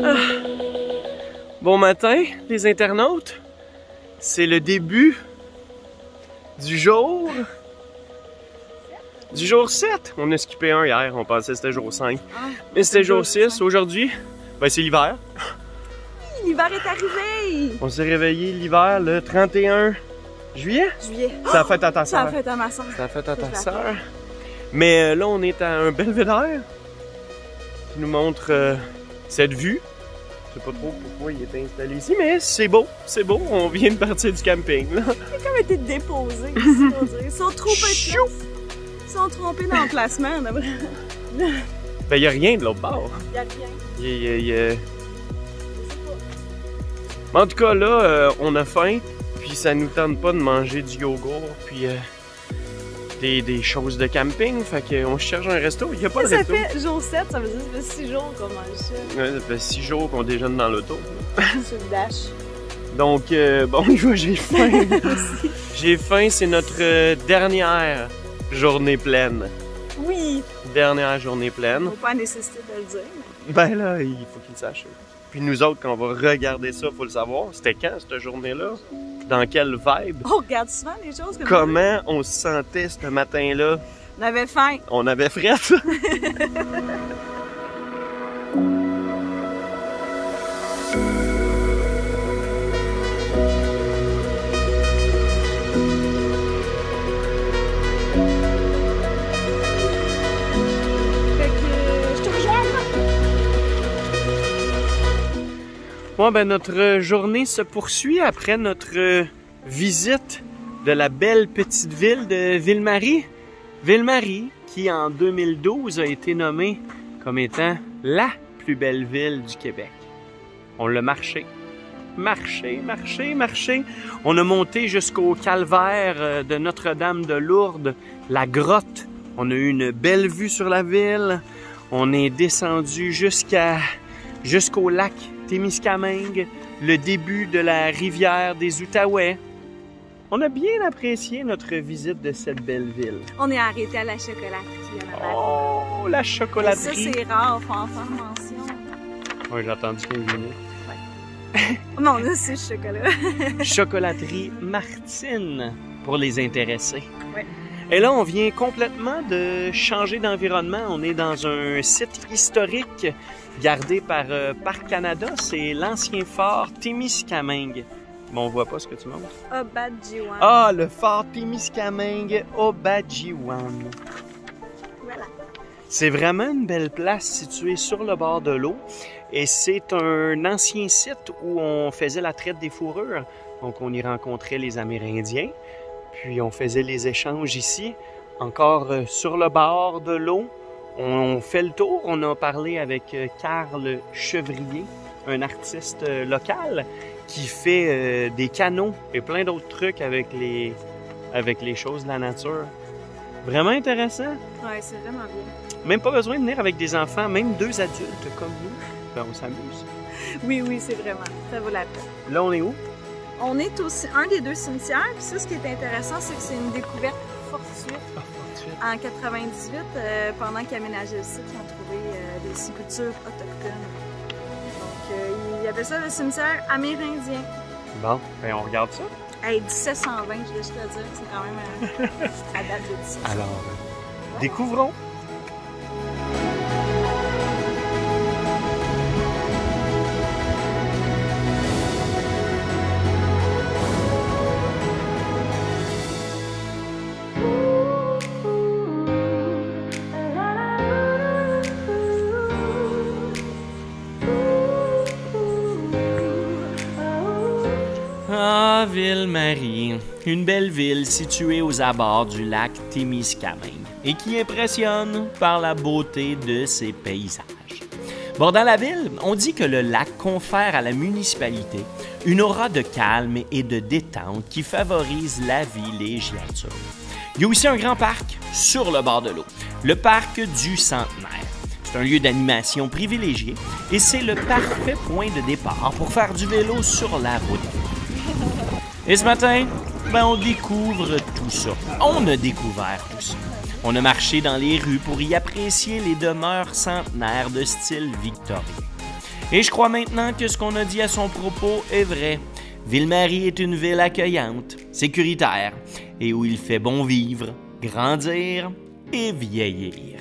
Ah. Bon matin, les internautes. C'est le début du jour. Du jour 7. On a skippé un hier, on pensait que c'était jour 5. Mais c'était jour 6. Aujourd'hui, ben c'est l'hiver. L'hiver est arrivé! On s'est réveillé l'hiver le 31 juillet. Ça a fait à ta soeur. Ça a fait à ma soeur. Ça a fait à ta soeur. Mais là, on est à un belvédère qui nous montre cette vue. Je sais pas trop pourquoi il est installé ici, mais c'est beau, c'est beau. On vient de partir du camping, là. Il a comme été déposé, c'est pour dire. Ils sont trop petits. Ils sont trompés dans l'emplacement. Ben, il n'y a rien de l'autre bord. Il n'y a rien. Y a... En tout cas, là, on a faim, puis ça nous tente pas de manger du yogourt, puis des choses de camping, fait qu'on cherche un resto. Il n'y a pas de resto. Ça fait jour 7, ça veut dire que ça fait 6 jours qu'on mange ça. Ouais, ça fait 6 jours qu'on déjeune dans l'auto. Sur le dash. Donc, bon, j'ai faim. J'ai faim, c'est notre dernière journée pleine. Oui! Dernière journée pleine. Faut pas nécessiter de le dire. Mais... Ben là, il faut qu'il le sache. Puis nous autres, quand on va regarder ça, faut le savoir. C'était quand, cette journée-là? Dans quelle vibe? On regarde souvent les choses comme ça. Comment on se sentait ce matin-là? On avait faim. On avait frette. Bon, ben notre journée se poursuit après notre visite de la belle petite ville de Ville-Marie. Ville-Marie, qui en 2012 a été nommée comme étant la plus belle ville du Québec. On l'a marché. Marché. On a monté jusqu'au calvaire de Notre-Dame de Lourdes, la grotte. On a eu une belle vue sur la ville. On est descendu jusqu'au lac Témiscamingue, le début de la rivière des Outaouais. On a bien apprécié notre visite de cette belle ville. On est arrêté à la chocolaterie. Oh, la chocolaterie! Ça, c'est rare, faut en faire mention. Oui, j'ai attendu 15 minutes. Ouais. Non, là, c'est le chocolat. Chocolaterie Martine, pour les intéressés. Ouais. Et là, on vient complètement de changer d'environnement. On est dans un site historique gardé par Parc Canada. C'est l'ancien fort Témiscamingue. Bon, on voit pas ce que tu montres. Obadjiwan. Ah, le fort Témiscamingue Obadjiwan. Voilà. C'est vraiment une belle place située sur le bord de l'eau. Et c'est un ancien site où on faisait la traite des fourrures. Donc, on y rencontrait les Amérindiens. Puis, on faisait les échanges ici, encore sur le bord de l'eau. On fait le tour. On a parlé avec Carl Chevrier, un artiste local qui fait des canots et plein d'autres trucs avec les choses de la nature. Vraiment intéressant. Ouais, c'est vraiment bien. Même pas besoin de venir avec des enfants, même 2 adultes comme nous. Ben, on s'amuse. Oui, c'est vraiment. Ça vaut la peine. Là, on est où? On est aussi un des 2 cimetières. Puis ça, ce qui est intéressant, c'est que c'est une découverte fortuite. En 98, pendant qu'ils aménageaient le site, ils ont trouvé des sépultures autochtones. Donc, il y avait ça, le cimetière amérindien. Bon, ben on regarde ça. Hey, 1720, je vais juste te dire, c'est quand même à date de 1700. Alors, découvrons. Ah, Ville-Marie, une belle ville située aux abords du lac Témiscamingue et qui impressionne par la beauté de ses paysages. Bon, dans la ville, on dit que le lac confère à la municipalité une aura de calme et de détente qui favorise la villégiature. Il y a aussi un grand parc sur le bord de l'eau, le parc du Centenaire. C'est un lieu d'animation privilégié et c'est le parfait point de départ pour faire du vélo sur la route. Et ce matin, on découvre tout ça. On a découvert tout ça. On a marché dans les rues pour y apprécier les demeures centenaires de style victorien. Et je crois maintenant que ce qu'on a dit à son propos est vrai. Ville-Marie est une ville accueillante, sécuritaire, et où il fait bon vivre, grandir et vieillir.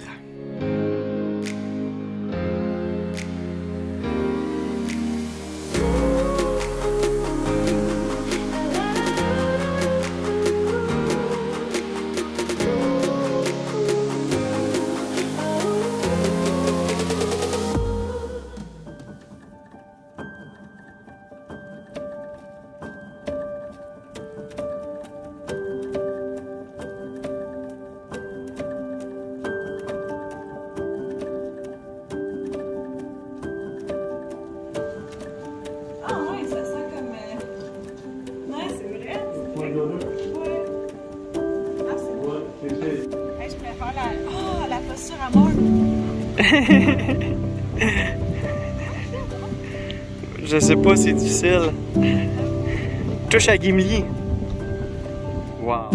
La posture à mort. Je sais pas, c'est difficile. Touche à Gimli. Wow.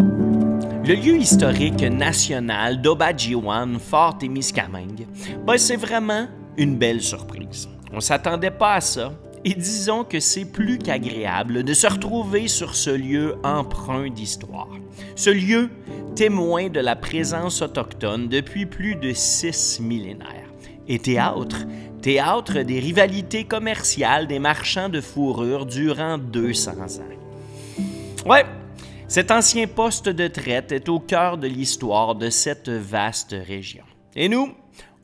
Le lieu historique national d'Aubajiwan, Fort-Témiscamingue, ben c'est vraiment une belle surprise. On s'attendait pas à ça. Et disons que c'est plus qu'agréable de se retrouver sur ce lieu empreint d'histoire. Ce lieu, témoin de la présence autochtone depuis plus de 6 millénaires. Et théâtre des rivalités commerciales des marchands de fourrure durant 200 ans. Ouais, cet ancien poste de traite est au cœur de l'histoire de cette vaste région. Et nous,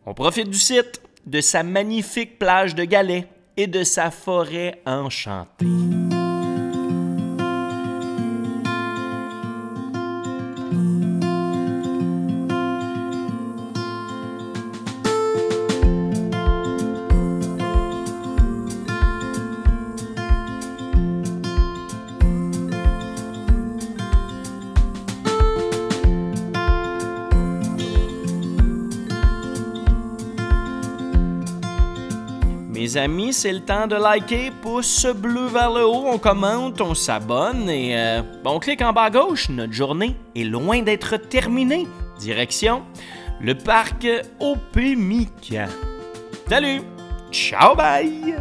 on profite du site, de sa magnifique plage de galets, et de sa forêt enchantée. Mes amis, c'est le temps de liker, pouce bleu vers le haut, on commente, on s'abonne et on clique en bas à gauche. Notre journée est loin d'être terminée. Direction le parc Opémican. Salut! Ciao, bye!